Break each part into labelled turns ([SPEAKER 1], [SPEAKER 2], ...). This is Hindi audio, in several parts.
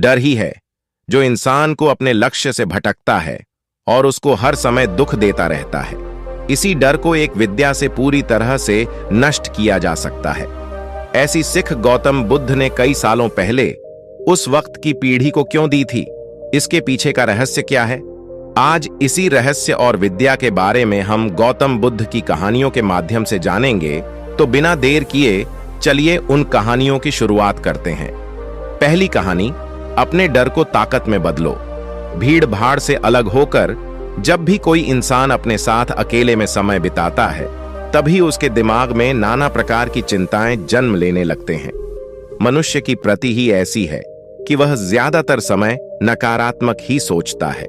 [SPEAKER 1] डर ही है जो इंसान को अपने लक्ष्य से भटकता है और उसको हर समय दुख देता रहता है। इसी डर को एक विद्या से पूरी तरह से नष्ट किया जा सकता है। ऐसी सीख गौतम बुद्ध ने कई सालों पहले उस वक्त की पीढ़ी को क्यों दी थी? इसके पीछे का रहस्य क्या है? आज इसी रहस्य और विद्या के बारे में हम गौतम बुद्ध की कहानियों के माध्यम से जानेंगे। तो बिना देर किए चलिए उन कहानियों की शुरुआत करते हैं। पहली कहानी, अपने डर को ताकत में बदलो। भीड़ भाड़ से अलग होकर जब भी कोई इंसान अपने साथ अकेले में समय बिताता है, तभी उसके दिमाग में नाना प्रकार की चिंताएं जन्म लेने लगते हैं। मनुष्य की प्रति ही ऐसी है कि वह ज्यादातर समय नकारात्मक ही सोचता है।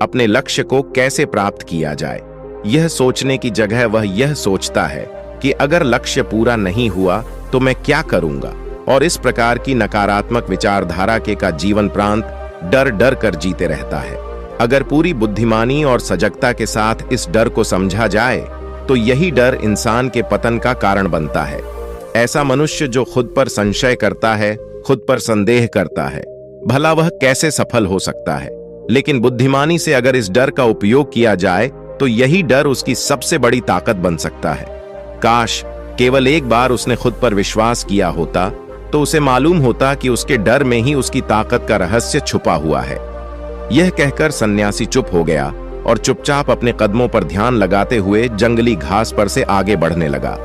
[SPEAKER 1] अपने लक्ष्य को कैसे प्राप्त किया जाए, यह सोचने की जगह वह यह सोचता है कि अगर लक्ष्य पूरा नहीं हुआ तो मैं क्या करूंगा। और इस प्रकार की नकारात्मक विचारधारा के का जीवन प्रांत डर डर कर जीते रहता है। अगर पूरी बुद्धिमानी और सजगता के साथ इस डर को समझा जाए तो यही डर इंसान के पतन का कारण बनता है। ऐसा मनुष्य जो खुद पर संशय करता है, खुद पर संदेह करता है, भला वह कैसे सफल हो सकता है? लेकिन बुद्धिमानी से अगर इस डर का उपयोग किया जाए तो यही डर उसकी सबसे बड़ी ताकत बन सकता है। काश केवल एक बार उसने खुद पर विश्वास किया होता तो उसे मालूम होता कि उसके डर में ही उसकी ताकत का रहस्य छुपा हुआ है। यह कहकर सन्यासी चुप हो गया और चुपचाप अपने कदमों पर ध्यान लगाते हुए जंगली घास पर से आगे बढ़ने लगा।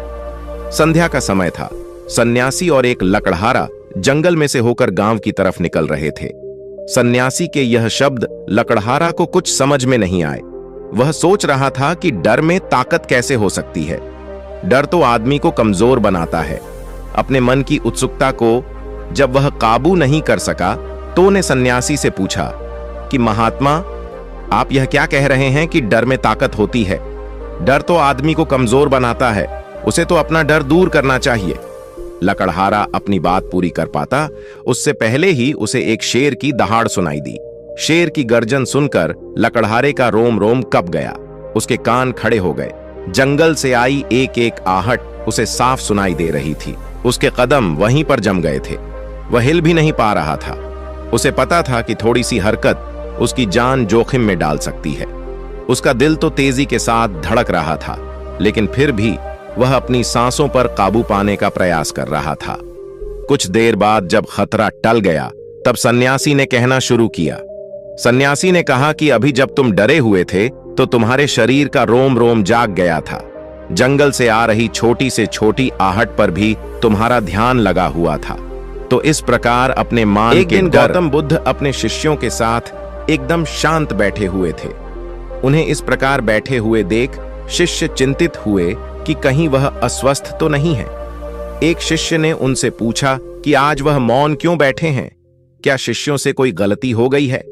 [SPEAKER 1] संध्या का समय था। सन्यासी और एक लकड़हारा जंगल में से होकर गांव की तरफ निकल रहे थे। सन्यासी के यह शब्द लकड़हारा को कुछ समझ में नहीं आए। वह सोच रहा था कि डर में ताकत कैसे हो सकती है। डर तो आदमी को कमजोर बनाता है। अपने मन की उत्सुकता को जब वह काबू नहीं कर सका तो ने सन्यासी से पूछा कि महात्मा, आप यह क्या कह रहे हैं कि डर में ताकत होती है? डर तो आदमी को कमजोर बनाता है, उसे तो अपना डर दूर करना चाहिए। लकड़हारा अपनी बात पूरी कर पाता उससे पहले ही उसे एक शेर की दहाड़ सुनाई दी। शेर की गर्जन सुनकर लकड़हारे का रोम रोम कँप गया। उसके कान खड़े हो गए। जंगल से आई एक एक आहट उसे साफ सुनाई दे रही थी। उसके कदम वहीं पर जम गए थे। वह हिल भी नहीं पा रहा था। उसे पता था कि थोड़ी सी हरकत उसकी जान जोखिम में डाल सकती है। उसका दिल तो तेजी के साथ धड़क रहा था, लेकिन फिर भी वह अपनी सांसों पर काबू पाने का प्रयास कर रहा था। कुछ देर बाद जब खतरा टल गया तब सन्यासी ने कहना शुरू किया। सन्यासी ने कहा कि अभी जब तुम डरे हुए थे तो तुम्हारे शरीर का रोम रोम जाग गया था। जंगल से आ रही छोटी से छोटी आहट पर भी तुम्हारा ध्यान लगा हुआ था। तो इस प्रकार अपने मान एक दिन गौतम बुद्ध अपने शिष्यों के साथ एकदम शांत बैठे हुए थे। उन्हें इस प्रकार बैठे हुए देख शिष्य चिंतित हुए कि कहीं वह अस्वस्थ तो नहीं है। एक शिष्य ने उनसे पूछा कि आज वह मौन क्यों बैठे हैं? क्या शिष्यों से कोई गलती हो गई है?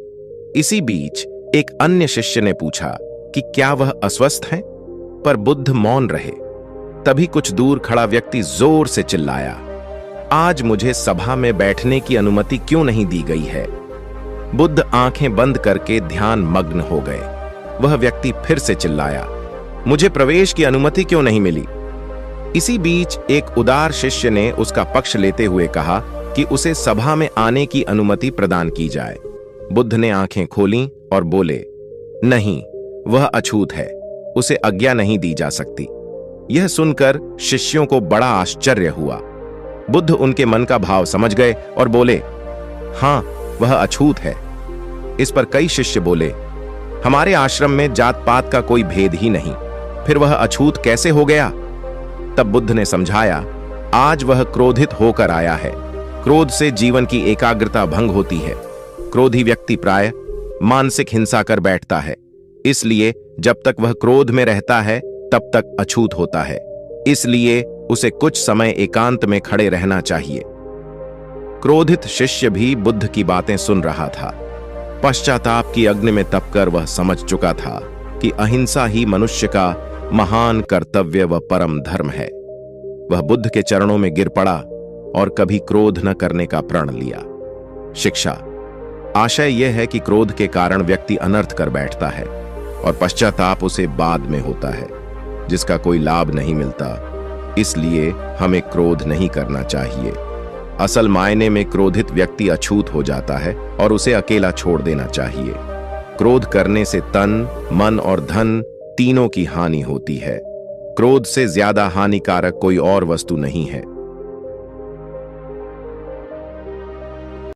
[SPEAKER 1] इसी बीच एक अन्य शिष्य ने पूछा कि क्या वह अस्वस्थ हैं? पर बुद्ध मौन रहे। तभी कुछ दूर खड़ा व्यक्ति जोर से चिल्लाया, आज मुझे सभा में बैठने की अनुमति क्यों नहीं दी गई है? बुद्ध आंखें बंद करके ध्यान मग्न हो गए। वह व्यक्ति फिर से चिल्लाया, मुझे प्रवेश की अनुमति क्यों नहीं मिली? इसी बीच एक उदार शिष्य ने उसका पक्ष लेते हुए कहा कि उसे सभा में आने की अनुमति प्रदान की जाए। बुद्ध ने आंखें खोलीं और बोले, नहीं, वह अछूत है, उसे आज्ञा नहीं दी जा सकती। यह सुनकर शिष्यों को बड़ा आश्चर्य हुआ। बुद्ध उनके मन का भाव समझ गए और बोले, हां, वह अछूत है। इस पर कई शिष्य बोले, हमारे आश्रम में जात पात का कोई भेद ही नहीं, फिर वह अछूत कैसे हो गया? तब बुद्ध ने समझाया, आज वह क्रोधित होकर आया है। क्रोध से जीवन की एकाग्रता भंग होती है। क्रोधी व्यक्ति प्राय मानसिक हिंसा कर बैठता है। इसलिए जब तक वह क्रोध में रहता है तब तक अछूत होता है। इसलिए उसे कुछ समय एकांत में खड़े रहना चाहिए। क्रोधित शिष्य भी बुद्ध की बातें सुन रहा था। पश्चाताप की अग्नि में तपकर वह समझ चुका था कि अहिंसा ही मनुष्य का महान कर्तव्य व परम धर्म है। वह बुद्ध के चरणों में गिर पड़ा और कभी क्रोध न करने का प्रण लिया। शिक्षा, आशय यह है कि क्रोध के कारण व्यक्ति अनर्थ कर बैठता है और पश्चाताप उसे बाद में होता है, जिसका कोई लाभ नहीं मिलता। इसलिए हमें क्रोध नहीं करना चाहिए। असल मायने में क्रोधित व्यक्ति अछूत हो जाता है और उसे अकेला छोड़ देना चाहिए। क्रोध करने से तन, मन और धन तीनों की हानि होती है। क्रोध से ज्यादा हानिकारक कोई और वस्तु नहीं है।